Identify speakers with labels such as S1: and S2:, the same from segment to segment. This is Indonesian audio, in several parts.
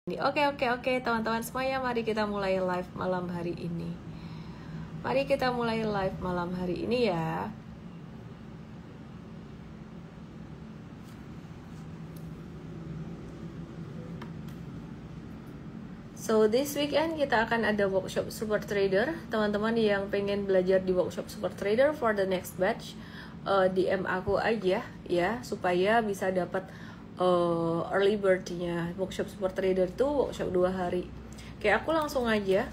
S1: Oke, teman-teman semuanya, mari kita mulai live malam hari ini. Mari kita mulai live malam hari ini ya. So this weekend kita akan ada workshop Super Trader. Teman-teman yang pengen belajar di workshop Super Trader for the next batch, DM aku aja ya, supaya bisa dapat early bird-nya. Workshop Super Trader itu workshop 2 hari. Kayak aku langsung aja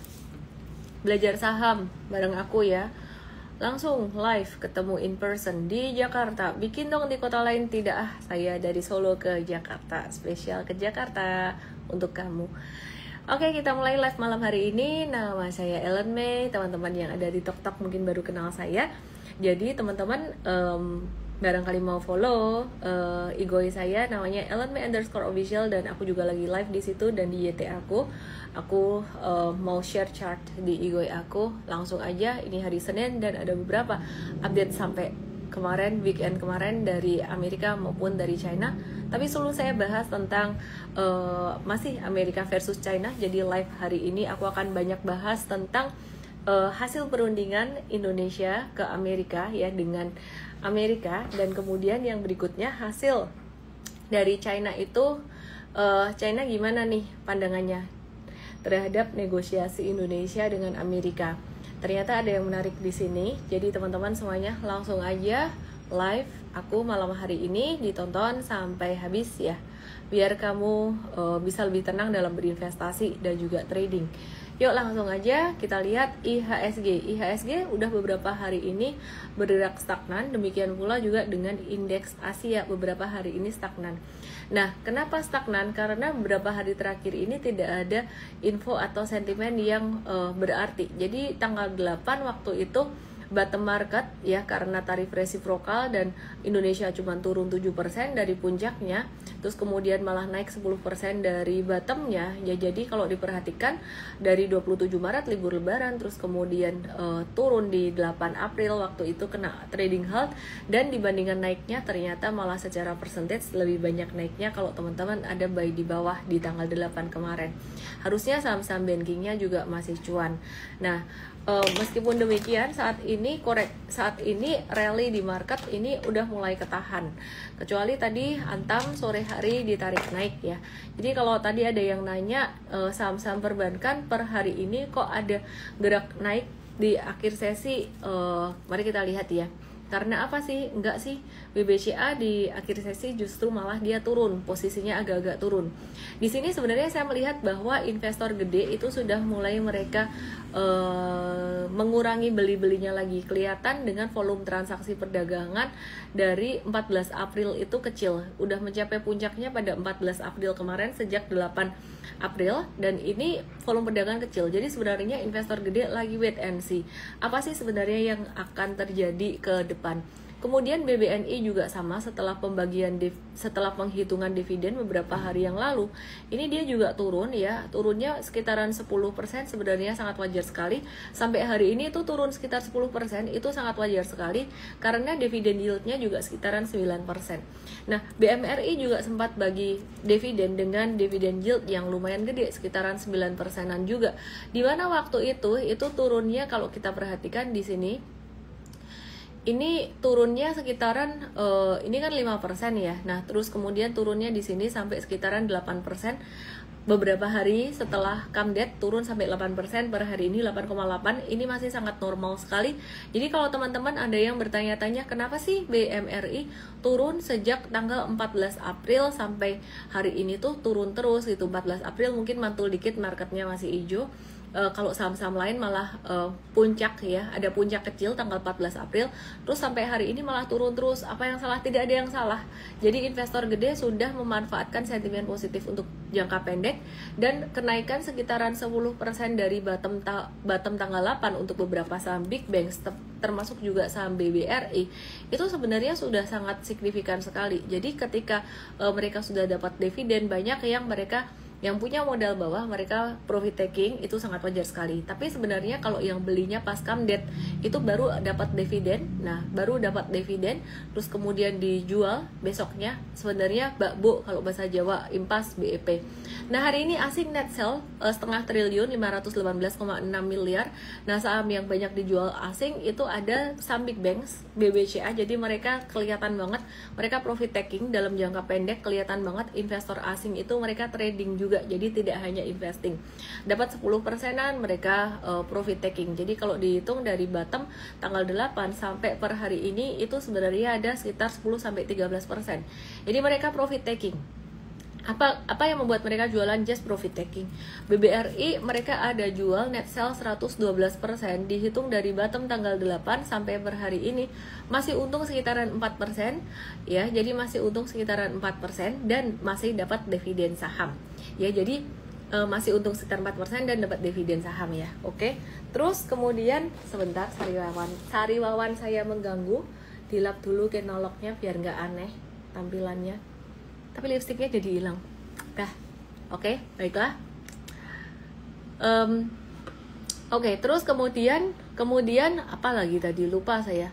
S1: belajar saham bareng aku ya. Langsung live ketemu in person di Jakarta. Bikin dong di kota lain, tidak saya dari Solo ke Jakarta, spesial ke Jakarta untuk kamu. Oke, kita mulai live malam hari ini. Nama saya Ellen May. Teman-teman yang ada di TikTok mungkin baru kenal saya. Jadi teman-teman barangkali mau follow IG saya, namanya Ellen May _official, dan aku juga lagi live di situ dan di YT aku. Aku mau share chart di IG aku. Langsung aja, ini hari Senin dan ada beberapa update sampai kemarin, weekend kemarin dari Amerika maupun dari China. Tapi sebelum saya bahas tentang masih Amerika versus China, jadi live hari ini aku akan banyak bahas tentang hasil perundingan Indonesia ke Amerika ya, dengan Amerika, dan kemudian yang berikutnya hasil dari China itu, China gimana nih pandangannya terhadap negosiasi Indonesia dengan Amerika. Ternyata ada yang menarik di sini. Jadi teman-teman semuanya langsung aja live aku malam hari ini ditonton sampai habis ya, biar kamu bisa lebih tenang dalam berinvestasi dan juga trading. Yuk langsung aja kita lihat IHSG. IHSG udah beberapa hari ini bergerak stagnan, demikian pula juga dengan indeks Asia beberapa hari ini stagnan. Nah, kenapa stagnan? Karena beberapa hari terakhir ini tidak ada info atau sentimen yang berarti. Jadi tanggal 8 waktu itu bottom market ya, karena tarif resiprokal dan Indonesia cuma turun 7% dari puncaknya, terus kemudian malah naik 10% dari bottomnya ya. Jadi kalau diperhatikan dari 27 Maret libur lebaran, terus kemudian turun di 8 April waktu itu kena trading halt, dan dibandingkan naiknya ternyata malah secara percentage lebih banyak naiknya kalau teman-teman ada buy di bawah di tanggal 8 kemarin. Harusnya saham-saham bankingnya juga masih cuan. Nah, meskipun demikian saat ini rally di market ini udah mulai ketahan, kecuali tadi Antam sore hari ditarik naik ya. Jadi kalau tadi ada yang nanya saham-saham perbankan per hari ini kok ada gerak naik di akhir sesi, mari kita lihat ya. Karena apa sih? Enggak sih, BBCA di akhir sesi justru malah dia turun, posisinya agak-agak turun. Di sini sebenarnya saya melihat bahwa investor gede itu sudah mulai mereka mengurangi beli-belinya lagi. Kelihatan dengan volume transaksi perdagangan dari 14 April itu kecil. Udah mencapai puncaknya pada 14 April kemarin sejak 8 April, dan ini volume perdagangan kecil. Jadi sebenarnya investor gede lagi wait and see. Apa sih sebenarnya yang akan terjadi ke depan? Kemudian BBNI juga sama, setelah penghitungan dividen beberapa hari yang lalu, ini dia juga turun ya, turunnya sekitaran 10%, sebenarnya sangat wajar sekali. Sampai hari ini itu turun sekitar 10%, itu sangat wajar sekali karena dividen yieldnya juga sekitaran 9%. Nah, BMRI juga sempat bagi dividen dengan dividen yield yang lumayan gede, sekitaran 9%-an juga. Di mana waktu itu turunnya kalau kita perhatikan di sini, ini turunnya sekitaran ini kan 5% ya. Nah, terus kemudian turunnya di sini sampai sekitaran 8%. Beberapa hari setelah Camdet turun sampai 8%, per hari ini 8,8. Ini masih sangat normal sekali. Jadi kalau teman-teman ada yang bertanya-tanya kenapa sih BMRI turun sejak tanggal 14 April sampai hari ini tuh turun terus gitu. 14 April mungkin mantul dikit, marketnya masih hijau. Kalau saham-saham lain malah puncak ya, ada puncak kecil tanggal 14 April, terus sampai hari ini malah turun terus. Apa yang salah? Tidak ada yang salah. Jadi investor gede sudah memanfaatkan sentimen positif untuk jangka pendek, dan kenaikan sekitaran 10% dari bottom tanggal 8 untuk beberapa saham big banks, termasuk juga saham BBRI, itu sebenarnya sudah sangat signifikan sekali. Jadi ketika mereka sudah dapat dividen, banyak yang mereka Yang punya modal bawah mereka profit taking itu sangat wajar sekali. Tapi sebenarnya kalau yang belinya pas come date itu baru dapat dividen. Nah, baru dapat dividen terus kemudian dijual besoknya, sebenarnya bakbo kalau bahasa Jawa, impas BEP. Nah, hari ini asing net sell setengah triliun, 518,6 miliar. Nah, saham yang banyak dijual asing itu ada saham big banks, BBCA. Jadi mereka kelihatan banget mereka profit taking dalam jangka pendek, kelihatan banget investor asing itu mereka trading juga. Jadi tidak hanya investing. Dapat 10%-an mereka profit taking. Jadi kalau dihitung dari bottom tanggal 8 sampai per hari ini itu sebenarnya ada sekitar 10 sampai 13%. Jadi mereka profit taking. Apa yang membuat mereka jualan just profit taking? BBRI mereka ada jual net sell 112%, dihitung dari bottom tanggal 8 sampai per hari ini masih untung sekitaran 4% ya. Jadi masih untung sekitaran 4% dan masih dapat dividen saham. Ya, jadi masih untung sekitar 4% dan dapat dividen saham ya. Oke. Terus kemudian sebentar Sariwawan saya mengganggu. Dilap dulu kenoloknya biar nggak aneh tampilannya. Tapi lipstiknya jadi hilang. Dah. Oke, baiklah. Oke, terus kemudian apa lagi tadi, lupa saya.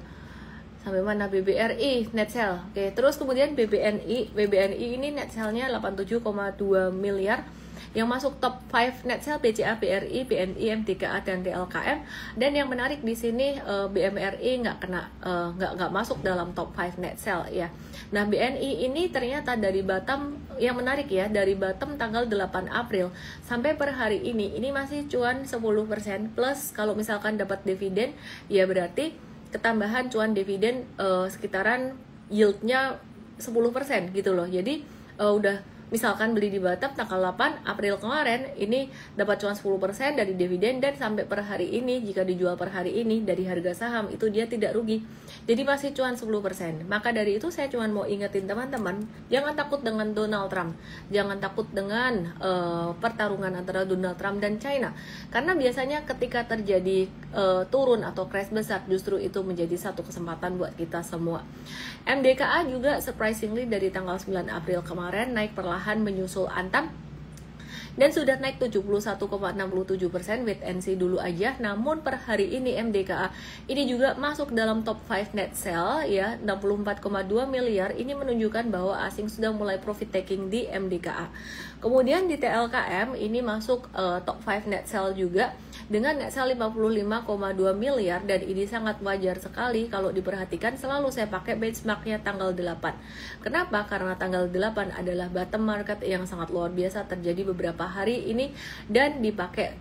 S1: Sampai mana? BBRI net sell. Oke, terus kemudian BBNI ini net sell-nya 87,2 miliar. Yang masuk top 5 net sell BCA, BRI, BNI, MDKA dan TLKM. Dan yang menarik di sini BMRI nggak masuk dalam top 5 net sell ya. Nah, BNI ini ternyata dari bottom, yang menarik ya, dari bottom tanggal 8 April sampai per hari ini masih cuan 10% plus. Kalau misalkan dapat dividen ya berarti ketambahan cuan dividen sekitaran yieldnya 10% gitu loh. Jadi udah misalkan beli di bottom tanggal 8 April kemarin, ini dapat cuan 10% dari dividen, dan sampai per hari ini jika dijual per hari ini dari harga saham itu dia tidak rugi. Jadi masih cuan 10%. Maka dari itu saya cuma mau ingetin teman-teman, jangan takut dengan Donald Trump. Jangan takut dengan pertarungan antara Donald Trump dan China. Karena biasanya ketika terjadi turun atau crash besar, justru itu menjadi satu kesempatan buat kita semua. MDKA juga surprisingly dari tanggal 9 April kemarin naik perlahan menyusul Antam dan sudah naik 71,67%, wait and see dulu aja. Namun per hari ini MDKA ini juga masuk dalam top 5 net sell ya, 64,2 miliar. Ini menunjukkan bahwa asing sudah mulai profit taking di MDKA. Kemudian di TLKM ini masuk top 5 net sell juga dengan net sell 55,2 miliar, dan ini sangat wajar sekali kalau diperhatikan. Selalu saya pakai benchmarknya tanggal 8. Kenapa? Karena tanggal 8 adalah bottom market yang sangat luar biasa terjadi beberapa hari ini dan dipakai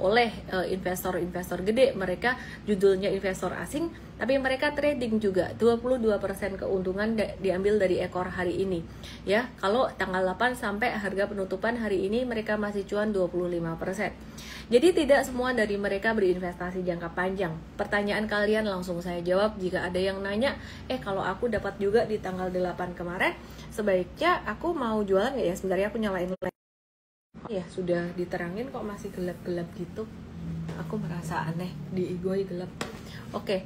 S1: oleh investor-investor gede. Mereka judulnya investor asing, tapi mereka trading juga. 22% keuntungan diambil dari ekor hari ini ya. Kalau tanggal 8 sampai harga penutupan hari ini mereka masih cuan 25%. Jadi tidak semua dari mereka berinvestasi jangka panjang. Pertanyaan kalian langsung saya jawab. Jika ada yang nanya, kalau aku dapat juga di tanggal 8 kemarin, sebaiknya aku mau jualan nggak ya? Sebenarnya aku nyalain ya, sudah diterangin kok masih gelap-gelap gitu. Aku merasa aneh, diigoi gelap. Oke.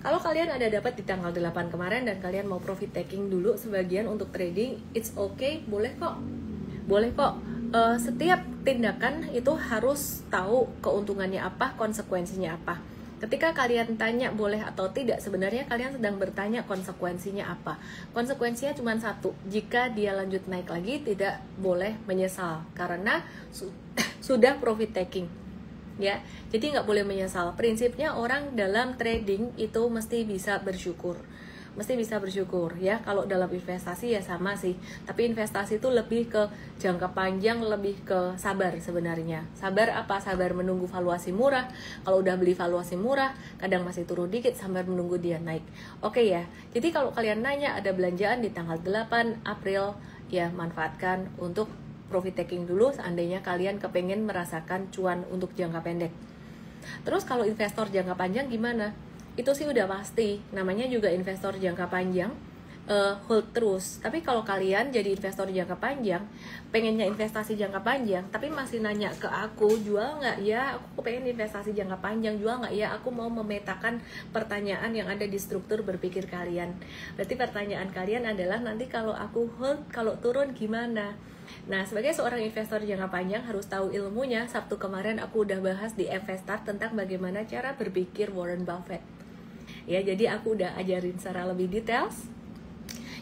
S1: Kalau kalian ada dapat di tanggal 8 kemarin dan kalian mau profit taking dulu sebagian untuk trading, it's okay, boleh kok. Boleh kok. Setiap tindakan itu harus tahu keuntungannya apa, konsekuensinya apa. Ketika kalian tanya boleh atau tidak, sebenarnya kalian sedang bertanya konsekuensinya apa. Konsekuensinya cuma satu, jika dia lanjut naik lagi tidak boleh menyesal karena sudah profit taking. Ya, jadi nggak boleh menyesal. Prinsipnya orang dalam trading itu mesti bisa bersyukur. Mesti bisa bersyukur ya. Kalau dalam investasi ya sama sih. Tapi investasi itu lebih ke jangka panjang, lebih ke sabar sebenarnya. Sabar apa? Sabar menunggu valuasi murah. Kalau udah beli valuasi murah, kadang masih turun dikit, sabar menunggu dia naik. Oke ya. Jadi kalau kalian nanya ada belanjaan di tanggal 8 April, ya manfaatkan untuk profit taking dulu seandainya kalian kepengen merasakan cuan untuk jangka pendek. Terus kalau investor jangka panjang gimana? Itu sih udah pasti, namanya juga investor jangka panjang. hold terus. Tapi kalau kalian jadi investor jangka panjang, pengennya investasi jangka panjang, tapi masih nanya ke aku, jual nggak ya? Aku pengen investasi jangka panjang, jual nggak ya? Aku mau memetakan pertanyaan yang ada di struktur berpikir kalian. Berarti pertanyaan kalian adalah, nanti kalau aku hold, kalau turun gimana? Nah, sebagai seorang investor jangka panjang harus tahu ilmunya. Sabtu kemarin aku udah bahas di Investart tentang bagaimana cara berpikir Warren Buffett. Ya, jadi aku udah ajarin secara lebih details.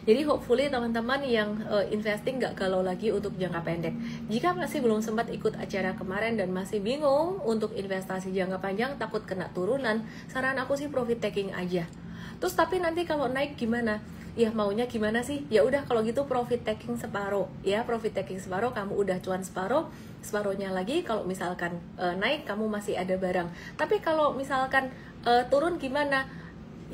S1: Jadi hopefully teman-teman yang investing gak galau lagi untuk jangka pendek. Jika masih belum sempat ikut acara kemarin dan masih bingung untuk investasi jangka panjang, takut kena turunan, saran aku sih profit taking aja. Terus tapi nanti kalau naik gimana? Ya maunya gimana sih? Ya udah kalau gitu profit taking separuh. Ya profit taking separuh, kamu udah cuan separuh, separuhnya lagi kalau misalkan naik kamu masih ada barang. Tapi kalau misalkan turun gimana?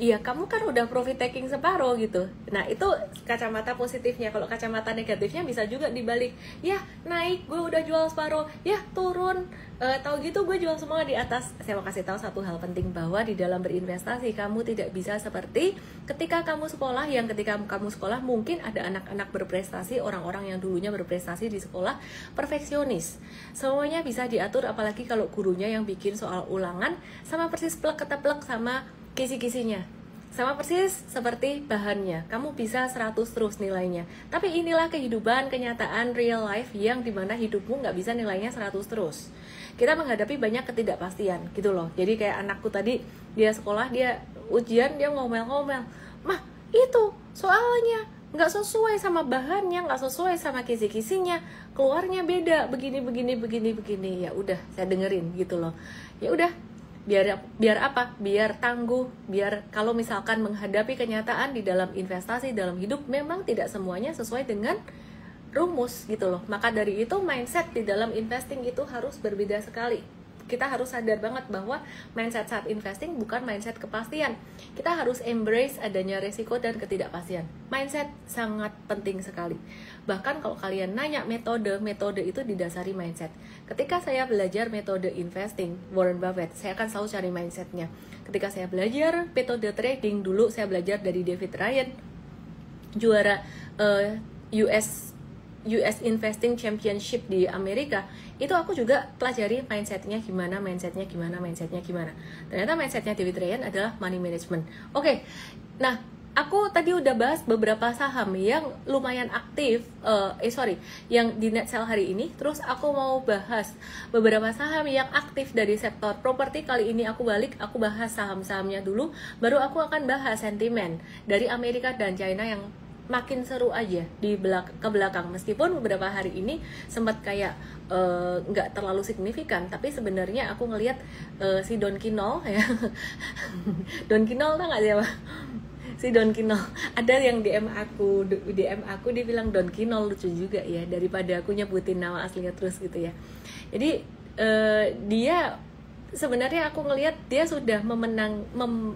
S1: Iya, kamu kan udah profit taking separuh gitu. Nah, itu kacamata positifnya. Kalau kacamata negatifnya bisa juga dibalik. Ya, naik, gue udah jual separuh. Ya, turun. Tahu gitu gue jual semua di atas. Saya mau kasih tahu satu hal penting, bahwa di dalam berinvestasi kamu tidak bisa seperti ketika kamu sekolah, yang ketika kamu sekolah mungkin ada anak-anak berprestasi, orang-orang yang dulunya berprestasi di sekolah perfeksionis. Semuanya bisa diatur, apalagi kalau gurunya yang bikin soal ulangan sama persis plek-keteplek sama kisi-kisinya, sama persis seperti bahannya. Kamu bisa 100 terus nilainya. Tapi inilah kehidupan, kenyataan real life yang dimana hidupmu nggak bisa nilainya 100 terus. Kita menghadapi banyak ketidakpastian gitu loh. Jadi kayak anakku tadi, dia sekolah, dia ujian, dia ngomel-ngomel, "Mah, itu soalnya nggak sesuai sama bahannya, nggak sesuai sama kisi-kisinya, keluarnya beda, begini." Ya udah, saya dengerin gitu loh. Ya udah, biar apa? Biar tangguh, biar kalau misalkan menghadapi kenyataan di dalam investasi, dalam hidup, memang tidak semuanya sesuai dengan rumus gitu loh. Maka dari itu mindset di dalam investing itu harus berbeda sekali. Kita harus sadar banget bahwa mindset saat investing bukan mindset kepastian. Kita harus embrace adanya resiko dan ketidakpastian. Mindset sangat penting sekali. Bahkan kalau kalian nanya metode itu didasari mindset. Ketika saya belajar metode investing Warren Buffett, saya akan selalu cari mindsetnya. Ketika saya belajar metode trading, dulu saya belajar dari David Ryan, juara US Investing Championship di Amerika. Itu aku juga pelajari mindsetnya gimana. Ternyata mindsetnya David Ryan adalah money management. Oke, nah aku tadi udah bahas beberapa saham yang lumayan aktif, yang di net sell hari ini. Terus aku mau bahas beberapa saham yang aktif dari sektor properti. Kali ini aku balik, aku bahas saham-sahamnya dulu, baru aku akan bahas sentimen dari Amerika dan China yang makin seru aja ke belakang. Meskipun beberapa hari ini sempat kayak nggak terlalu signifikan, tapi sebenarnya aku ngelihat si Don Kinol ya Don Kinol tau nggak siapa? Si Don Kinol, ada yang DM aku dia bilang Don Kinol lucu juga ya, daripada aku nyebutin nama aslinya terus gitu ya. Jadi dia sebenarnya aku ngelihat dia sudah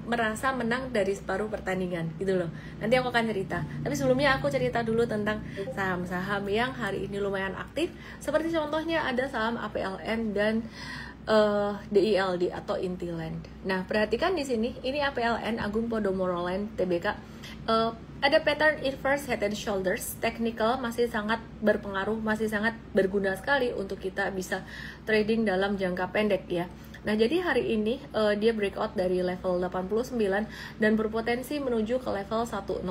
S1: merasa menang dari separuh pertandingan gitu loh. Nanti aku akan cerita. Tapi sebelumnya aku cerita dulu tentang saham-saham yang hari ini lumayan aktif. Seperti contohnya ada saham APLN dan DILD atau Intiland. Nah, perhatikan di sini, ini APLN, Agung Podomoro Land Tbk. Ada pattern inverse head and shoulders, technical masih sangat berpengaruh, masih sangat berguna sekali untuk kita bisa trading dalam jangka pendek ya. Nah, jadi hari ini dia breakout dari level 89 dan berpotensi menuju ke level 101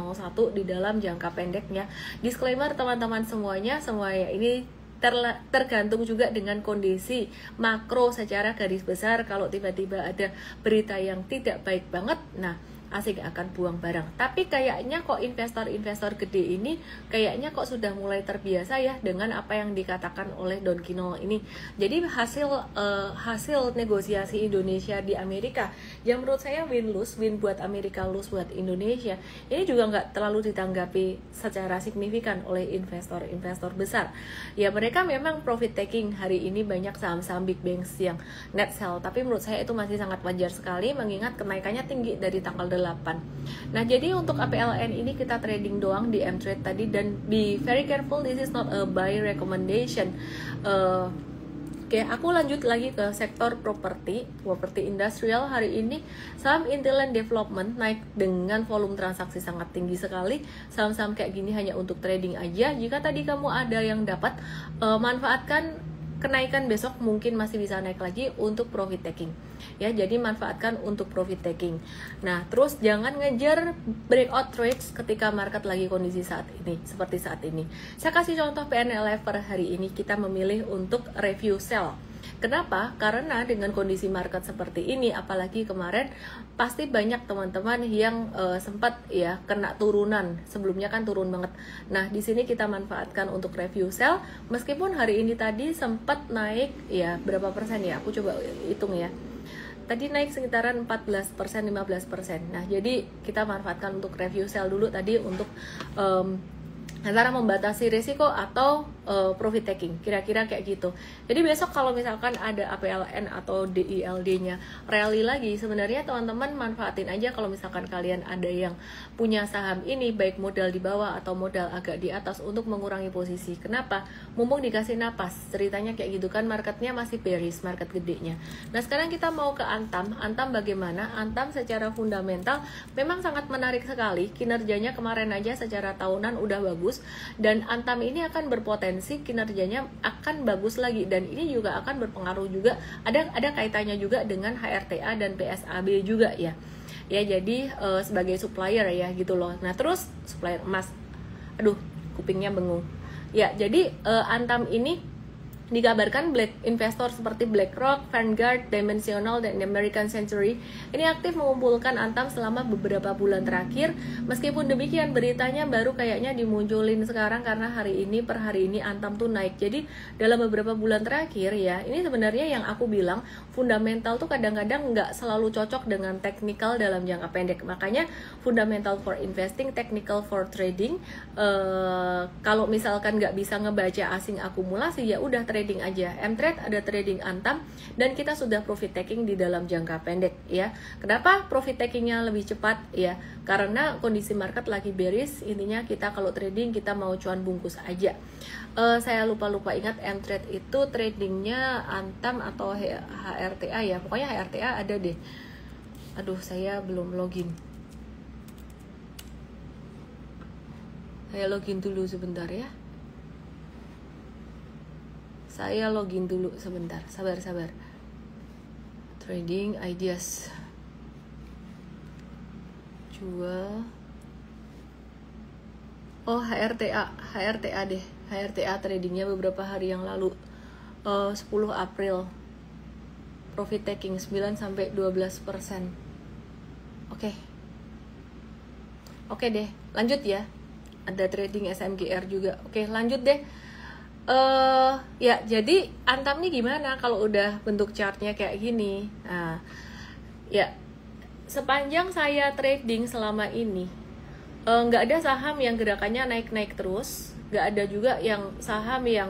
S1: di dalam jangka pendeknya. Disclaimer teman-teman semuanya ini tergantung juga dengan kondisi makro secara garis besar. Kalau tiba-tiba ada berita yang tidak baik banget, nah asik akan buang barang. Tapi kayaknya kok investor gede ini kayaknya kok sudah mulai terbiasa ya dengan apa yang dikatakan oleh Don Kinol ini. Jadi hasil negosiasi Indonesia di Amerika yang menurut saya win buat Amerika, lose buat Indonesia, ini juga nggak terlalu ditanggapi secara signifikan oleh investor besar. Ya mereka memang profit taking hari ini, banyak saham-saham big banks yang net sell, tapi menurut saya itu masih sangat wajar sekali mengingat kenaikannya tinggi dari tanggal 8. Nah, jadi untuk APLN ini kita trading doang di M-Trade tadi, dan be very careful, this is not a buy recommendation. Oke, aku lanjut lagi ke sektor properti industrial. Hari ini saham Intelland Development naik dengan volume transaksi sangat tinggi sekali. Saham-saham kayak gini hanya untuk trading aja. Jika tadi kamu ada yang dapat, manfaatkan kenaikan besok, mungkin masih bisa naik lagi untuk profit taking. Ya, jadi manfaatkan untuk profit taking. Nah, terus jangan ngejar breakout trades ketika market lagi kondisi saat ini, seperti saat ini. Saya kasih contoh PNLF per hari ini, kita memilih untuk review sell. Kenapa? Karena dengan kondisi market seperti ini, apalagi kemarin pasti banyak teman-teman yang sempat ya kena turunan. Sebelumnya kan turun banget. Nah, di sini kita manfaatkan untuk review sell. Meskipun hari ini tadi sempat naik ya berapa persen ya? Aku coba hitung ya. Tadi naik sekitaran 14%, 15%. Nah, jadi kita manfaatkan untuk review sell dulu tadi untuk antara membatasi risiko atau profit taking, kira-kira kayak gitu. Jadi besok kalau misalkan ada APLN atau DILD-nya rally lagi, sebenarnya teman-teman manfaatin aja kalau misalkan kalian ada yang punya saham ini, baik modal di bawah atau modal agak di atas, untuk mengurangi posisi. Kenapa? Mumpung dikasih napas, ceritanya kayak gitu kan, marketnya masih bearish, market gedenya. Nah, sekarang kita mau ke Antam. Antam bagaimana? Antam secara fundamental memang sangat menarik sekali, kinerjanya kemarin aja secara tahunan udah bagus, dan Antam ini akan berpotensi kinerjanya akan bagus lagi, dan ini juga akan berpengaruh juga, ada kaitannya juga dengan HRTA dan PSAB juga ya. Ya, jadi sebagai supplier ya gitu loh. Nah, terus supplier emas. Aduh, kupingnya bengung. Ya, jadi Antam ini dikabarkan investor seperti BlackRock, Vanguard, Dimensional, dan American Century ini aktif mengumpulkan Antam selama beberapa bulan terakhir. Meskipun demikian, beritanya baru kayaknya dimunculin sekarang karena per hari ini Antam tuh naik. Jadi dalam beberapa bulan terakhir ya, ini sebenarnya yang aku bilang fundamental tuh kadang-kadang nggak selalu cocok dengan technical dalam jangka pendek. Makanya fundamental for investing, technical for trading. Kalau misalkan nggak bisa ngebaca asing akumulasi, ya udah trading aja. M-Trade ada trading Antam, dan kita sudah profit taking di dalam jangka pendek ya. Kenapa profit takingnya lebih cepat ya? Karena kondisi market lagi bearish. Intinya kita kalau trading kita mau cuan bungkus aja. Saya lupa ingat M-Trade itu tradingnya Antam atau HRTA ya. Pokoknya HRTA ada deh. Aduh, saya belum login. Saya login dulu sebentar ya. Saya login dulu sebentar, sabar. Trading ideas. Jual. Oh, HRTA deh. HRTA tradingnya beberapa hari yang lalu. 10 April. Profit taking 9-12%. Oke deh, lanjut ya. Ada trading SMGR juga. Oke, lanjut deh. Ya, jadi Antam nih gimana kalau udah bentuk chartnya kayak gini? Nah, ya, sepanjang saya trading selama ini, nggak ada saham yang gerakannya naik-naik terus, nggak ada juga yang saham yang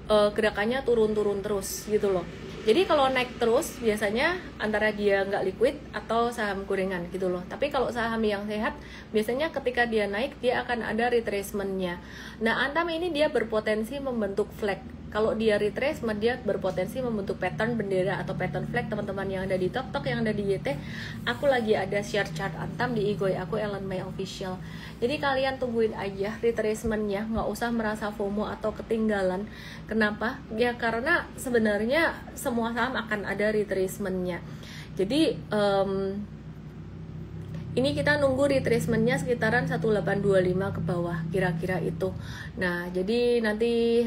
S1: gerakannya turun-turun terus gitu loh. Jadi kalau naik terus biasanya antara dia nggak liquid atau saham gorengan gitu loh. Tapi kalau saham yang sehat biasanya ketika dia naik dia akan ada retracement-nya. Nah, Antam ini dia berpotensi membentuk flag. Kalau dia retracement, dia berpotensi membentuk pattern bendera atau pattern flag. Teman-teman yang ada di TokTok, yang ada di YT, aku lagi ada share chart Antam di Igoi aku, Ellen May Official. Jadi kalian tungguin aja retracement-nya, nggak usah merasa FOMO atau ketinggalan. Kenapa? Ya karena sebenarnya semua saham akan ada retracement-nya. Jadi ini kita nunggu retracement-nya sekitaran 1825 ke bawah, kira-kira itu. Nah, jadi nanti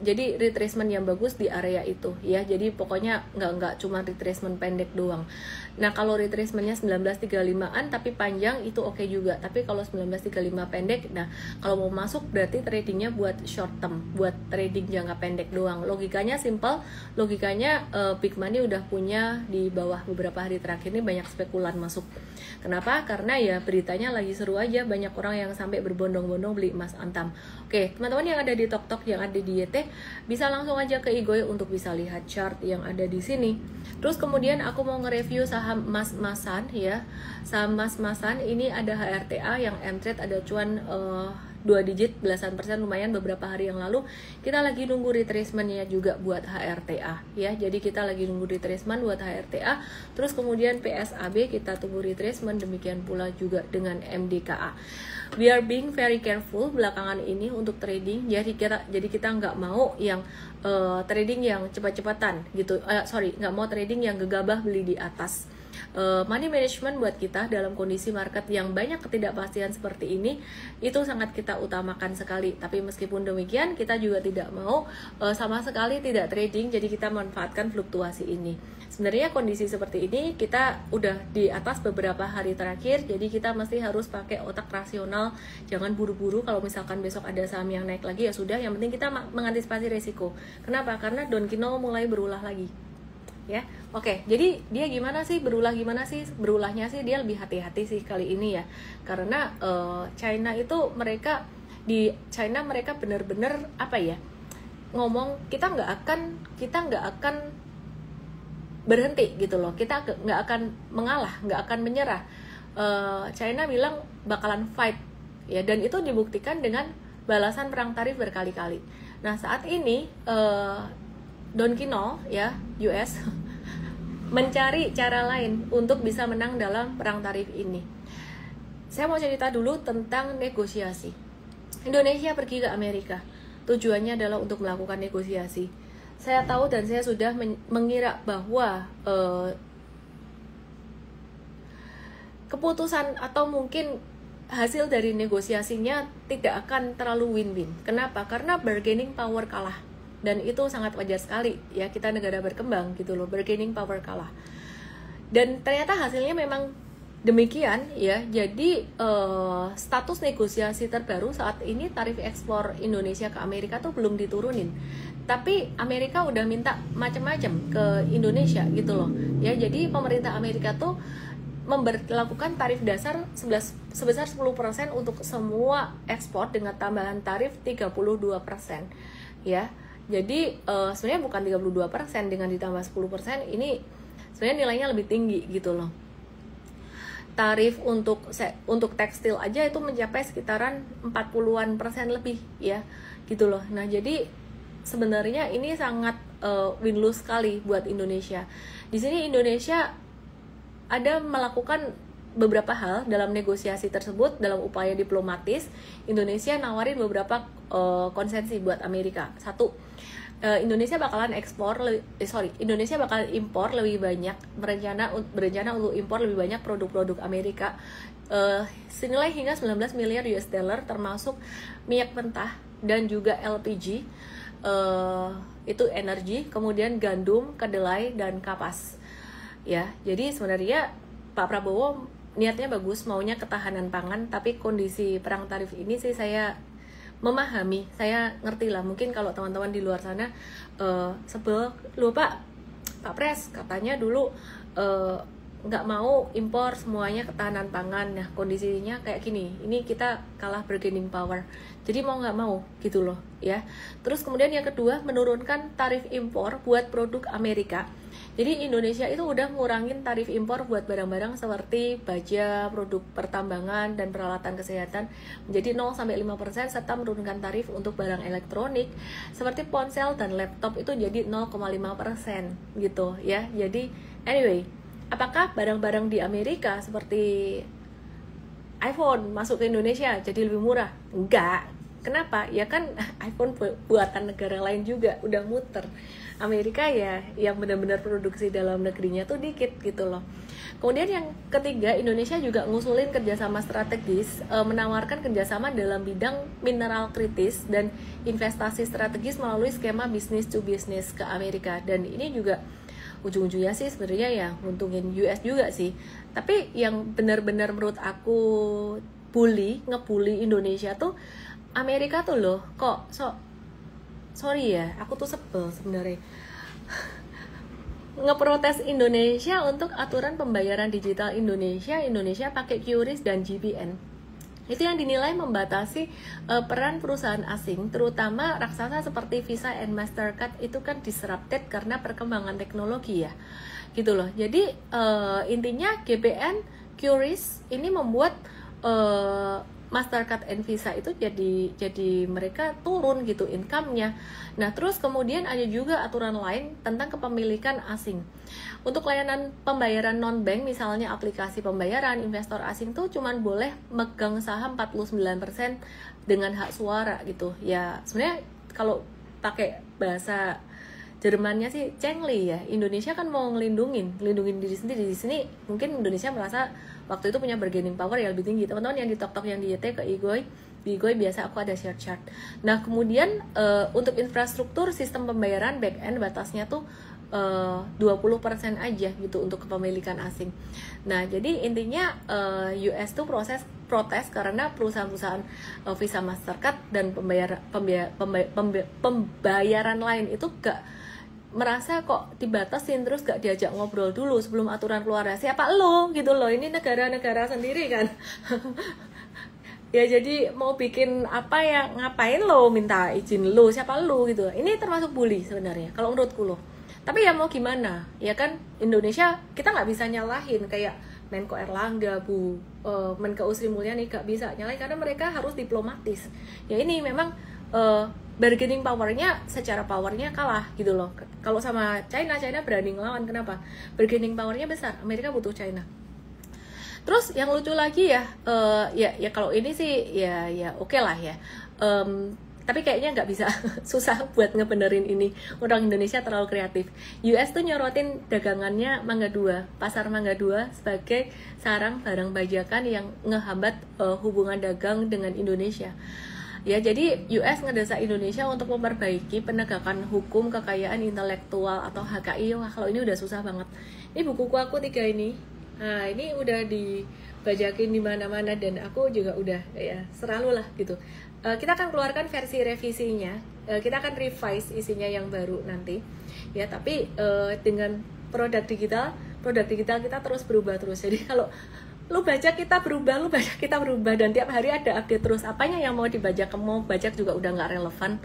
S1: jadi retracement yang bagus di area itu ya. Jadi pokoknya nggak cuma retracement pendek doang. Nah, kalau retracement-nya 1935-an tapi panjang itu oke juga. Tapi kalau 1935 pendek, nah kalau mau masuk berarti tradingnya buat short term, buat trading jangka pendek doang. Logikanya simple, logikanya big money udah punya di bawah beberapa hari terakhir ini banyak spekulan masuk. Kenapa? Karena ya beritanya lagi seru aja, banyak orang yang sampai berbondong-bondong beli emas Antam. Oke, teman-teman yang ada di TokTok, yang ada di YT, bisa langsung aja ke Igoi untuk bisa lihat chart yang ada di sini. Terus kemudian aku mau nge-review saham emas-emasan ya. Saham emas-emasan ini ada HRTA yang M-Trade ada cuan 2 digit belasan persen lumayan beberapa hari yang lalu. Kita lagi nunggu retracement-nya juga buat HRTA ya. Jadi kita lagi nunggu retracement buat HRTA. Terus kemudian PSAB kita tunggu retracement, demikian pula juga dengan MDKA. We are being very careful belakangan ini untuk trading. Jadi kita nggak mau yang trading yang cepat-cepatan gitu. Nggak mau trading yang gegabah beli di atas. Money management buat kita dalam kondisi market yang banyak ketidakpastian seperti ini itu sangat kita utamakan sekali. Tapi meskipun demikian kita juga tidak mau sama sekali tidak trading, jadi kita manfaatkan fluktuasi ini. Sebenarnya kondisi seperti ini kita udah di atas beberapa hari terakhir, jadi kita mesti harus pakai otak rasional, jangan buru-buru. Kalau misalkan besok ada saham yang naik lagi ya sudah, yang penting kita mengantisipasi resiko. Kenapa? Karena Donkino mulai berulah lagi ya. Oke, jadi dia gimana sih berulahnya sih dia lebih hati-hati sih kali ini ya, karena China itu mereka benar-benar apa ya, ngomong kita nggak akan berhenti gitu loh, kita nggak akan mengalah, nggak akan menyerah. China bilang bakalan fight ya, dan itu dibuktikan dengan balasan perang tarif berkali-kali. Nah saat ini Donkino ya US mencari cara lain untuk bisa menang dalam perang tarif ini. Saya mau cerita dulu tentang negosiasi. Indonesia pergi ke Amerika, tujuannya adalah untuk melakukan negosiasi. Saya tahu dan saya sudah mengira bahwa keputusan atau mungkin hasil dari negosiasinya tidak akan terlalu win-win. Kenapa? Karena bargaining power kalah. Dan itu sangat wajar sekali ya, kita negara berkembang gitu loh, bargaining power kalah. Dan ternyata hasilnya memang demikian ya. Jadi status negosiasi terbaru saat ini tarif ekspor Indonesia ke Amerika tuh belum diturunin. Tapi Amerika udah minta macam-macam ke Indonesia gitu loh ya. Jadi pemerintah Amerika tuh memberlakukan tarif dasar sebesar 10% untuk semua ekspor dengan tambahan tarif 32% ya. Jadi sebenarnya bukan 32%, dengan ditambah 10% ini sebenarnya nilainya lebih tinggi gitu loh. Tarif untuk tekstil aja itu mencapai sekitaran 40% lebih ya gitu loh. Nah jadi sebenarnya ini sangat win-lose sekali buat Indonesia. Di sini Indonesia ada melakukan beberapa hal dalam negosiasi tersebut. Dalam upaya diplomatis, Indonesia nawarin beberapa konsesi buat Amerika. Satu, Indonesia bakalan Indonesia bakalan impor lebih banyak, berencana untuk impor lebih banyak produk-produk Amerika senilai hingga 19 miliar US dollar, termasuk minyak mentah dan juga LPG, itu energi, kemudian gandum, kedelai dan kapas. Ya, jadi sebenarnya Pak Prabowo niatnya bagus, maunya ketahanan pangan, tapi kondisi perang tarif ini sih saya memahami, saya ngerti lah. Mungkin kalau teman-teman di luar sana sebel, loh Pak Pres katanya dulu nggak mau impor semuanya ketahanan pangan. Nah kondisinya kayak gini, ini kita kalah bargaining power, jadi mau nggak mau gitu loh ya. Terus kemudian yang kedua, menurunkan tarif impor buat produk Amerika. Jadi Indonesia itu udah ngurangin tarif impor buat barang-barang seperti baja, produk pertambangan, dan peralatan kesehatan menjadi 0-5%, serta menurunkan tarif untuk barang elektronik seperti ponsel dan laptop itu jadi 0,5% gitu ya. Jadi anyway, apakah barang-barang di Amerika seperti iPhone masuk ke Indonesia jadi lebih murah? Enggak. Kenapa? Ya kan iPhone buatan negara lain juga udah muter. Amerika ya yang benar-benar produksi dalam negerinya tuh dikit gitu loh. Kemudian yang ketiga, Indonesia juga ngusulin kerjasama strategis, menawarkan kerjasama dalam bidang mineral kritis dan investasi strategis melalui skema business to business ke Amerika. Dan ini juga ujung-ujungnya sih sebenarnya ya nguntungin US juga sih. Tapi yang benar-benar menurut aku ngebully Indonesia tuh Amerika tuh loh, kok sorry ya, aku tuh sebel sebenarnya ngeprotes Indonesia untuk aturan pembayaran digital Indonesia pakai QRIS dan GPN. Itu yang dinilai membatasi peran perusahaan asing, terutama raksasa seperti Visa and Mastercard itu kan disrupted karena perkembangan teknologi ya, gitu loh. Jadi intinya GPN, QRIS ini membuat Mastercard and Visa itu jadi mereka turun gitu income-nya. Nah, terus kemudian ada juga aturan lain tentang kepemilikan asing. Untuk layanan pembayaran non-bank, misalnya aplikasi pembayaran, investor asing tuh cuman boleh megang saham 49% dengan hak suara gitu. Ya, sebenarnya kalau pakai bahasa Jermannya sih Cengli ya. Indonesia kan mau ngelindungin diri sendiri. Di sini mungkin Indonesia merasa waktu itu punya bargaining power yang lebih tinggi. Teman-teman yang di TokTok yang di YT ke Igoy, di Igoy biasa aku ada share chart. Nah, kemudian untuk infrastruktur sistem pembayaran back end batasnya tuh 20% aja gitu untuk kepemilikan asing. Nah, jadi intinya US tuh protes karena perusahaan-perusahaan Visa, Mastercard dan pembayaran lain itu gak merasa kok dibatasin, terus gak diajak ngobrol dulu sebelum aturan keluar. Siapa lo gitu loh, ini negara-negara sendiri kan. Ya jadi mau bikin apa ya, ngapain lo minta izin lo, siapa lo gitu. Ini termasuk bully sebenarnya kalau menurutku lo. Tapi ya mau gimana, ya kan Indonesia kita nggak bisa nyalahin kayak Menko Erlangga, Menko Sri Mulyani gak bisa nyalahin karena mereka harus diplomatis. Ya ini memang bargaining powernya, secara powernya kalah gitu loh. Kalau sama China berani ngelawan. Kenapa? Bargaining powernya besar, Amerika butuh China. Terus yang lucu lagi ya kalau ini sih ya oke lah ya. Tapi kayaknya nggak bisa, susah buat ngebenerin ini. Orang Indonesia terlalu kreatif. US tuh nyorotin dagangannya Mangga 2, pasar Mangga 2 sebagai sarang barang bajakan yang ngehambat hubungan dagang dengan Indonesia. Ya, jadi US ngedesak Indonesia untuk memperbaiki penegakan hukum kekayaan intelektual atau HKI. Wah, kalau ini udah susah banget. Ini bukuku aku 3 ini. Nah, ini udah dibajakin di mana-mana dan aku juga udah ya selalu lah gitu. Kita akan keluarkan versi revisinya. Kita akan revise isinya yang baru nanti. Ya, tapi dengan produk digital kita terus berubah terus. Jadi kalau lu baca kita berubah dan tiap hari ada update terus. Apanya yang mau dibaca, mau baca juga udah nggak relevan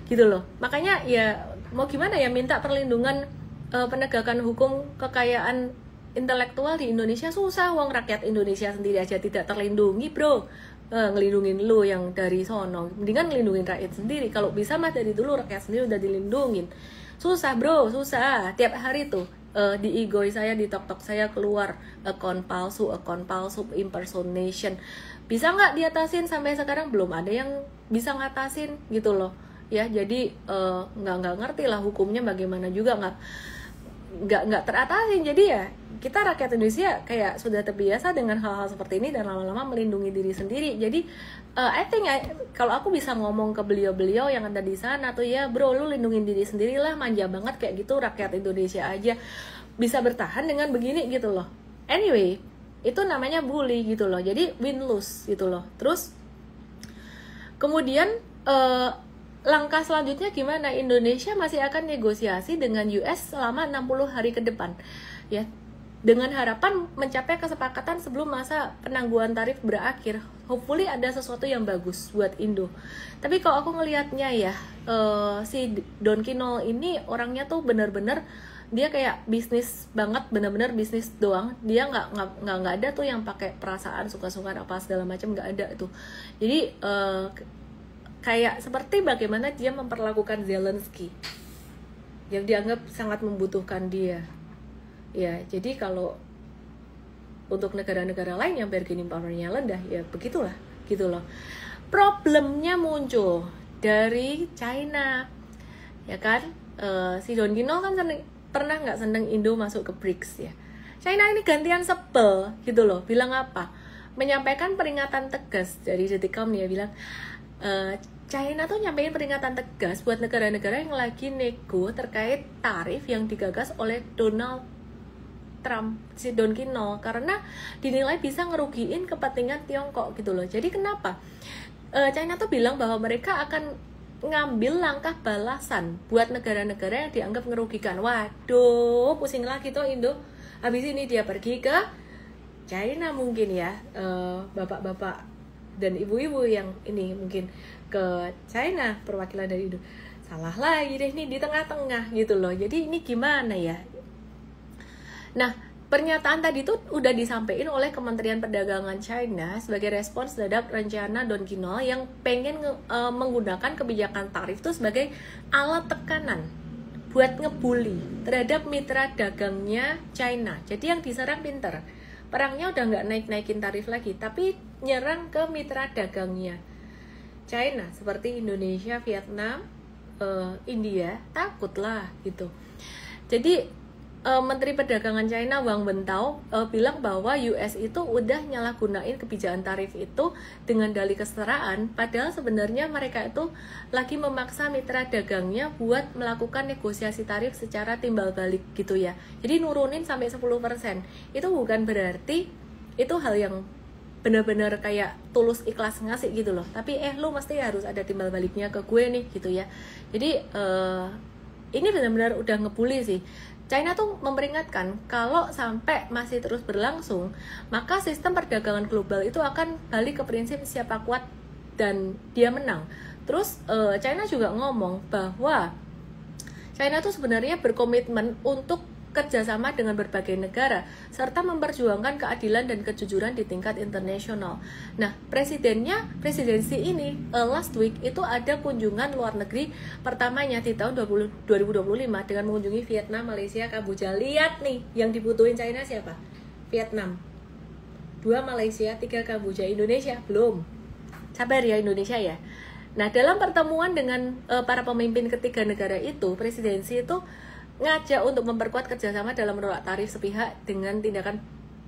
S1: gitu loh. Makanya ya mau gimana ya, minta perlindungan penegakan hukum kekayaan intelektual di Indonesia susah. Wong rakyat Indonesia sendiri aja tidak terlindungi bro. Ngelindungin lu yang dari sono, mendingan ngelindungin rakyat sendiri. Kalau bisa mah dari dulu rakyat sendiri udah dilindungin. Susah bro, susah. Tiap hari tuh di Igoy saya, di TokTok saya keluar akun palsu, impersonation. Bisa nggak diatasin? Sampai sekarang belum ada yang bisa ngatasin gitu loh. Ya jadi nggak ngerti lah hukumnya bagaimana juga, nggak teratasin. Jadi ya kita rakyat Indonesia kayak sudah terbiasa dengan hal-hal seperti ini dan lama-lama melindungi diri sendiri. Jadi I think kalau aku bisa ngomong ke beliau-beliau yang ada di sana tuh, ya bro lu lindungin diri sendirilah, manja banget kayak gitu, rakyat Indonesia aja bisa bertahan dengan begini gitu loh. Anyway, itu namanya bully gitu loh. Jadi win-lose gitu loh. Terus kemudian langkah selanjutnya gimana? Indonesia masih akan negosiasi dengan US selama 60 hari ke depan ya, dengan harapan mencapai kesepakatan sebelum masa penangguhan tarif berakhir. Hopefully ada sesuatu yang bagus buat Indo. Tapi kalau aku ngelihatnya ya, si Don Kinol ini orangnya tuh bener-bener dia kayak bisnis banget, bener-bener bisnis doang. Dia nggak ada tuh yang pakai perasaan suka-suka apa segala macam, nggak ada tuh. Jadi kayak seperti bagaimana dia memperlakukan Zelensky yang dianggap sangat membutuhkan dia. Ya, jadi kalau untuk negara-negara lain yang bargaining power-nya rendah, ya begitulah, gitu loh. Problemnya muncul dari China, ya kan? Si Don Kinol kan pernah nggak seneng Indo masuk ke BRICS ya. China ini gantian sebel, gitu loh. Bilang apa? Menyampaikan peringatan tegas dari Detikcom nih, ya bilang China tuh nyampein peringatan tegas buat negara-negara yang lagi nego terkait tarif yang digagas oleh Donald Trump, si Don Kinol, karena dinilai bisa ngerugiin kepentingan Tiongkok gitu loh. Jadi kenapa? China tuh bilang bahwa mereka akan ngambil langkah balasan buat negara-negara yang dianggap ngerugikan. Waduh, pusing lagi tuh Indo. Habis ini dia pergi ke China mungkin ya, bapak-bapak dan ibu-ibu yang ini mungkin ke China, perwakilan dari Indo. Salah lagi deh nih di tengah-tengah gitu loh. Jadi ini gimana ya? Nah, pernyataan tadi tuh udah disampaikan oleh Kementerian Perdagangan China sebagai respons terhadap rencana Don Quixote yang pengen menggunakan kebijakan tarif itu sebagai alat tekanan buat ngebully terhadap mitra dagangnya China. Jadi yang diserang pinter, perangnya udah nggak naik-naikin tarif lagi, tapi nyerang ke mitra dagangnya China seperti Indonesia, Vietnam, India. Takutlah gitu. Jadi Menteri Perdagangan China Wang Wentao bilang bahwa US itu udah nyalahgunain kebijakan tarif itu dengan dalih kesetaraan, padahal sebenarnya mereka itu lagi memaksa mitra dagangnya buat melakukan negosiasi tarif secara timbal balik gitu ya. Jadi nurunin sampai 10%. Itu bukan berarti itu hal yang benar-benar kayak tulus ikhlas ngasih gitu loh, tapi lu mesti harus ada timbal baliknya ke gue nih gitu ya. Jadi ini benar-benar udah ngebully sih. China tuh memperingatkan kalau sampai masih terus berlangsung, maka sistem perdagangan global itu akan balik ke prinsip siapa kuat dan dia menang. Terus China juga ngomong bahwa China tuh sebenarnya berkomitmen untuk kerjasama dengan berbagai negara serta memperjuangkan keadilan dan kejujuran di tingkat internasional. Nah, presidensi ini last week itu ada kunjungan luar negeri pertamanya di tahun 2025 dengan mengunjungi Vietnam, Malaysia, Kamboja. Lihat nih, yang dibutuhin China siapa? Vietnam. 2 Malaysia, 3 Kamboja. Indonesia belum. Sabar ya Indonesia ya. Nah, dalam pertemuan dengan para pemimpin ketiga negara itu, presidensi itu ngajak untuk memperkuat kerjasama dalam menolak tarif sepihak dengan tindakan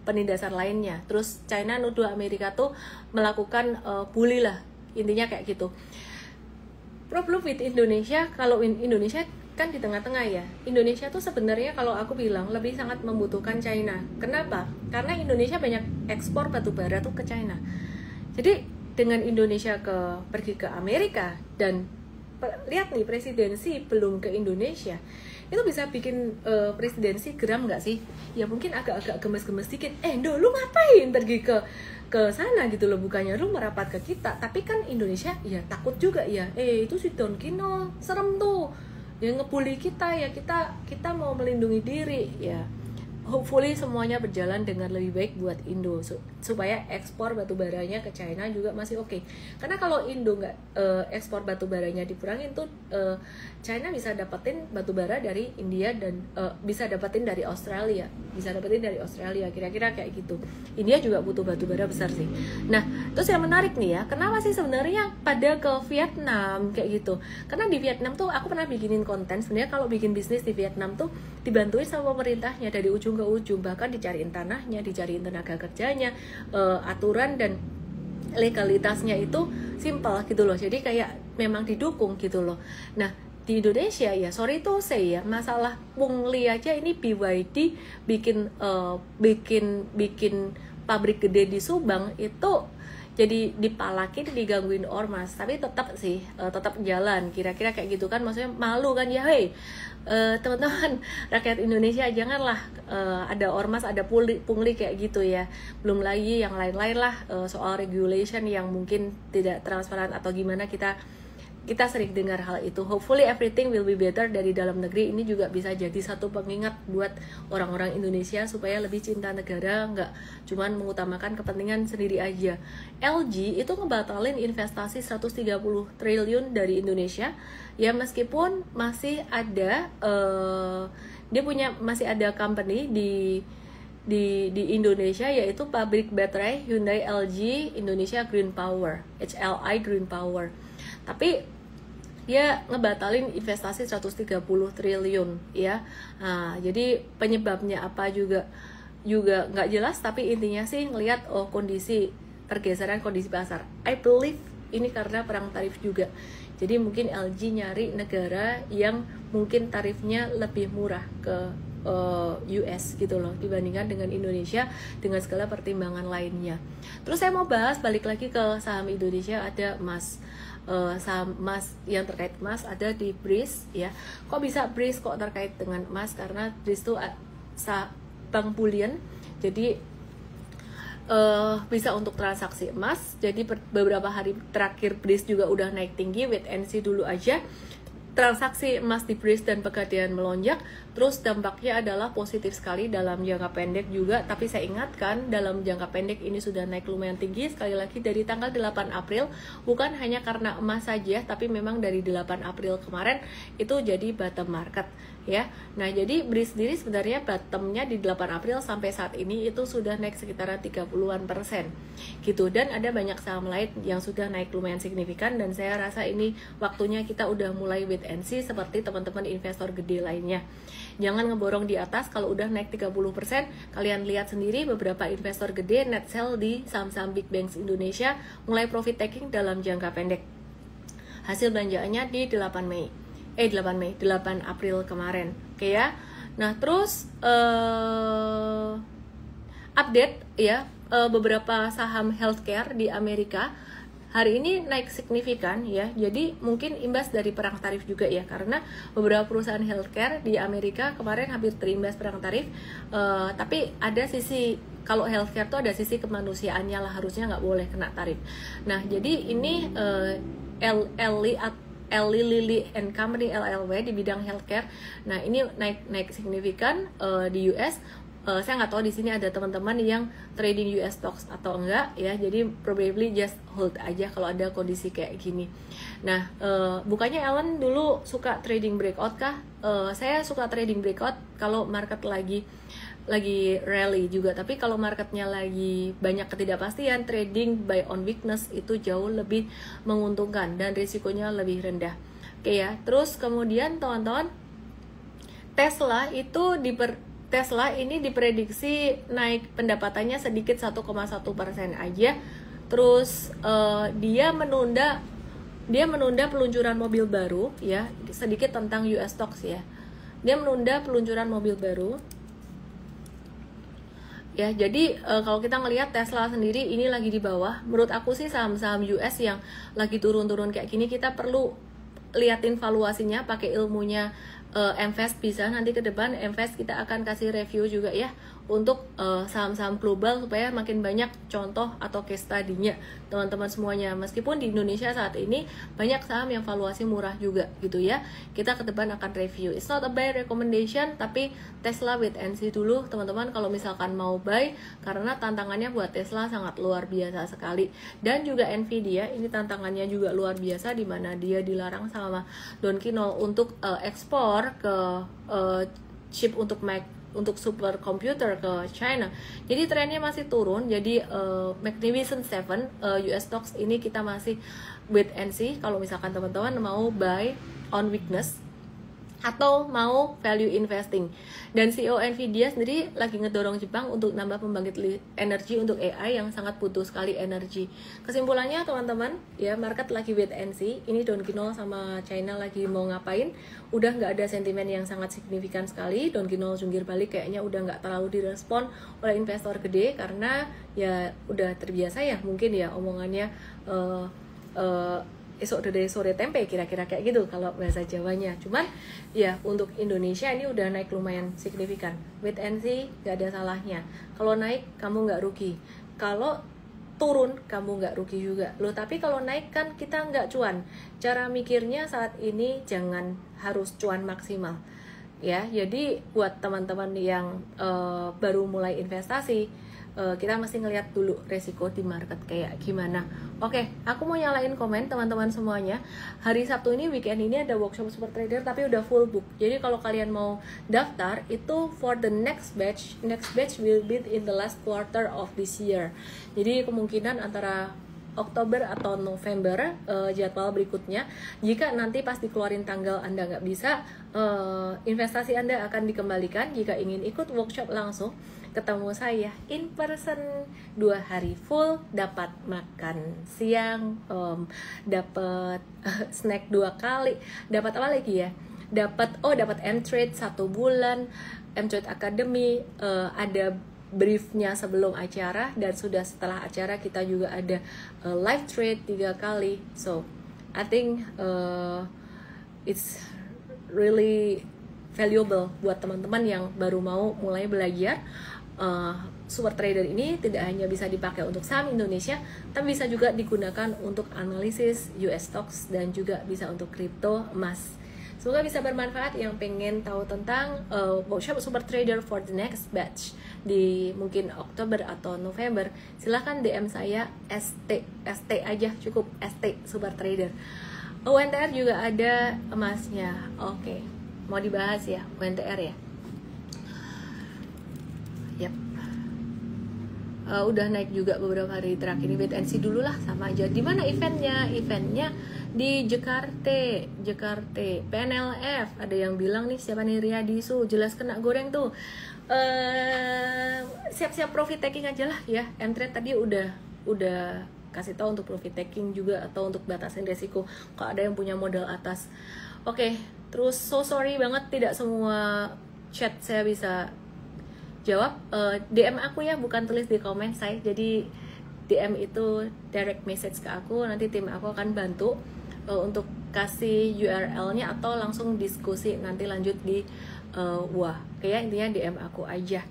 S1: penindasan lainnya. Terus China nuduh Amerika tuh melakukan bully lah, intinya kayak gitu. Problem with Indonesia, kalau Indonesia kan di tengah-tengah ya. Indonesia tuh sebenarnya kalau aku bilang lebih sangat membutuhkan China. Kenapa? Karena Indonesia banyak ekspor batu bara tuh ke China. Jadi dengan Indonesia pergi ke Amerika dan lihat nih presidensi belum ke Indonesia, itu bisa bikin presidensi geram nggak sih? Ya mungkin agak-agak gemes-gemes dikit. Lu ngapain pergi ke sana gitu loh, bukannya lu merapat ke kita. Tapi kan Indonesia ya takut juga ya. Itu si Don Quixote serem tuh, yang ngebully kita ya, kita mau melindungi diri ya. Hopefully semuanya berjalan dengan lebih baik buat Indo supaya ekspor batu baranya ke China juga masih oke. Karena kalau Indo nggak ekspor batu baranya dikurangin tuh China bisa dapetin batu bara dari India dan bisa dapetin dari Australia, kira-kira kayak gitu. India juga butuh batu bara besar sih. Nah, terus yang menarik nih ya, kenapa sih sebenarnya pada ke Vietnam kayak gitu? Karena di Vietnam tuh aku pernah bikinin konten, sebenarnya kalau bikin bisnis di Vietnam tuh dibantuin sama pemerintahnya dari ujung ke ujung, bahkan dicariin tanahnya, dicariin tenaga kerjanya, aturan dan legalitasnya itu simpel gitu loh. Jadi kayak memang didukung gitu loh. Nah, di Indonesia ya sorry to say ya, masalah pungli aja ini BYD bikin pabrik gede di Subang itu jadi dipalakin, digangguin ormas, tapi tetap jalan, kira-kira kayak gitu kan. Maksudnya malu kan ya, teman-teman rakyat Indonesia, janganlah ada ormas, ada pungli kayak gitu ya. Belum lagi yang lain-lain lah, soal regulation yang mungkin tidak transparan atau gimana, kita sering dengar hal itu. Hopefully everything will be better dari dalam negeri. Ini juga bisa jadi satu pengingat buat orang-orang Indonesia supaya lebih cinta negara, nggak cuman mengutamakan kepentingan sendiri aja. LG itu ngebatalin investasi 130 triliun dari Indonesia ya, meskipun masih ada masih ada company di Indonesia, yaitu pabrik baterai Hyundai LG Indonesia Green Power, HLI Green Power. Tapi dia ngebatalin investasi 130 triliun ya. Nah, jadi penyebabnya apa juga nggak jelas, tapi intinya sih ngelihat pergeseran kondisi pasar. I believe ini karena perang tarif juga. Jadi mungkin LG nyari negara yang mungkin tarifnya lebih murah ke US gitu loh dibandingkan dengan Indonesia dengan segala pertimbangan lainnya. Terus saya mau bahas balik lagi ke saham Indonesia, ada emas. Saham emas yang terkait emas ada di BRIS ya. Kok bisa BRIS kok terkait dengan emas? Karena BRIS itu bank bullion, jadi bisa untuk transaksi emas. Jadi beberapa hari terakhir BRIS juga udah naik tinggi, wait and see dulu aja. transaksi emas di Breeze dan Pegadaian melonjak, terus dampaknya adalah positif sekali dalam jangka pendek juga. Tapi saya ingatkan, dalam jangka pendek ini sudah naik lumayan tinggi, sekali lagi dari tanggal 8 April, bukan hanya karena emas saja, tapi memang dari 8 April kemarin itu jadi bottom market ya. Nah, jadi Breeze sendiri sebenarnya bottomnya di 8 April sampai saat ini itu sudah naik sekitaran 30-an% gitu. Dan ada banyak saham lain yang sudah naik lumayan signifikan, dan saya rasa ini waktunya kita udah mulai wait and see seperti teman-teman investor gede lainnya. Jangan ngeborong di atas kalau udah naik 30%. Kalian lihat sendiri beberapa investor gede net sell di saham-saham big banks Indonesia mulai profit taking dalam jangka pendek. Hasil belanjaannya di 8 April kemarin. Oke ya. Nah, terus update ya, beberapa saham healthcare di Amerika hari ini naik signifikan ya. Jadi mungkin imbas dari perang tarif juga ya, karena beberapa perusahaan healthcare di Amerika kemarin hampir terimbas perang tarif. Tapi ada sisi, kalau healthcare tuh ada sisi kemanusiaannya lah, harusnya nggak boleh kena tarif. Nah, jadi ini Eli Lilly and Company LLW di bidang healthcare. Nah, ini naik signifikan di US. Saya nggak tahu di sini ada teman-teman yang trading US stocks atau enggak ya, jadi probably just hold aja kalau ada kondisi kayak gini. Nah, bukannya Ellen dulu suka trading breakout kah? Saya suka trading breakout kalau market lagi rally juga, tapi kalau marketnya lagi banyak ketidakpastian, trading buy on weakness itu jauh lebih menguntungkan dan risikonya lebih rendah. Oke ya, terus kemudian teman-teman, Tesla ini diprediksi naik pendapatannya sedikit 1,1% aja. Terus dia menunda peluncuran mobil baru ya. Sedikit tentang US stocks ya. Dia menunda peluncuran mobil baru. Ya, jadi kalau kita ngelihat Tesla sendiri ini lagi di bawah. Menurut aku sih saham-saham US yang lagi turun-turun kayak gini kita perlu liatin valuasinya, pakai ilmunya Mvest bisa. Nanti ke depan Mvest kita akan kasih review juga ya untuk saham-saham global supaya makin banyak contoh atau case study-nya teman-teman semuanya. Meskipun di Indonesia saat ini banyak saham yang valuasi murah juga gitu ya. Kita ke depan akan review. It's not a buy recommendation, tapi Tesla wait and see dulu teman-teman kalau misalkan mau buy, karena tantangannya buat Tesla sangat luar biasa sekali. Dan juga Nvidia ini tantangannya juga luar biasa, di mana dia dilarang sama Don Kinol untuk ekspor ke chip untuk super komputer ke China. Jadi trennya masih turun. Jadi Magnificent Seven US stocks ini kita masih wait and see kalau misalkan teman-teman mau buy on weakness atau mau value investing. Dan CEO Nvidia sendiri lagi ngedorong Jepang untuk nambah pembangkit energi untuk AI yang sangat butuh sekali energi. Kesimpulannya teman-teman, ya market lagi wait and see. Ini Don Kinol sama China lagi mau ngapain? Udah nggak ada sentimen yang sangat signifikan sekali. Don Kinol jungkir balik kayaknya udah nggak terlalu direspon oleh investor gede, karena ya udah terbiasa ya mungkin ya omongannya esok dari sore tempe, kira-kira kayak gitu kalau bahasa Jawanya. Cuman ya untuk Indonesia ini udah naik lumayan signifikan. Wait and see, gak ada salahnya. Kalau naik kamu nggak rugi, kalau turun kamu nggak rugi juga loh. Tapi kalau naik kan kita nggak cuan. Cara mikirnya saat ini jangan harus cuan maksimal ya. Jadi buat teman-teman yang baru mulai investasi, kita mesti ngeliat dulu resiko di market kayak gimana. Oke, aku mau nyalain komen teman-teman semuanya. Hari Sabtu ini, weekend ini ada workshop super trader tapi udah full book. Jadi kalau kalian mau daftar itu for the next batch will be in the last quarter of this year. Jadi kemungkinan antara Oktober atau November jadwal berikutnya. Jika nanti pas dikeluarin tanggal Anda nggak bisa, investasi Anda akan dikembalikan. Jika ingin ikut workshop langsung ketemu saya in person 2 hari full, dapat makan siang, dapat snack 2 kali, dapat apa lagi ya? Dapat M-Trade 1 bulan, M-Trade Academy, ada briefnya sebelum acara, dan sudah setelah acara kita juga ada live trade 3 kali. So I think it's really valuable buat teman-teman yang baru mau mulai belajar. Super trader ini tidak hanya bisa dipakai untuk saham Indonesia, tapi bisa juga digunakan untuk analisis US stocks dan juga bisa untuk kripto, emas. Semoga bisa bermanfaat yang pengen tahu tentang workshop super trader for the next batch di mungkin Oktober atau November. Silahkan DM saya ST aja, cukup ST super trader. UNTR juga ada emasnya. Oke, mau dibahas ya UNTR ya. Yap. Udah naik juga beberapa hari terakhir ini. Wait and see dulu lah, sama aja. Di mana eventnya? Eventnya di Jakarta PNLF. Ada yang bilang nih, siapa nih, Riyadisu, jelas kena goreng tuh. Siap-siap profit taking aja lah ya. Entry tadi udah kasih tahu untuk profit taking juga, atau untuk batasin resiko kalau ada yang punya modal atas. Oke, terus so sorry banget tidak semua chat saya bisa jawab. DM aku ya, bukan tulis di komen saya. Jadi DM itu direct message ke aku, nanti tim aku akan bantu untuk kasih URL-nya atau langsung diskusi nanti lanjut di kayak intinya DM aku aja.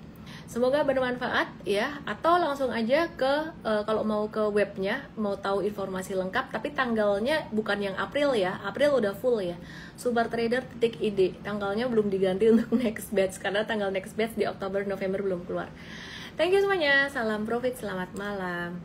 S1: Semoga bermanfaat ya, atau langsung aja ke kalau mau ke webnya, mau tahu informasi lengkap, tapi tanggalnya bukan yang April ya, April udah full ya, supertrader.id, tanggalnya belum diganti untuk next batch, karena tanggal next batch di Oktober November belum keluar. Thank you semuanya, salam profit, selamat malam.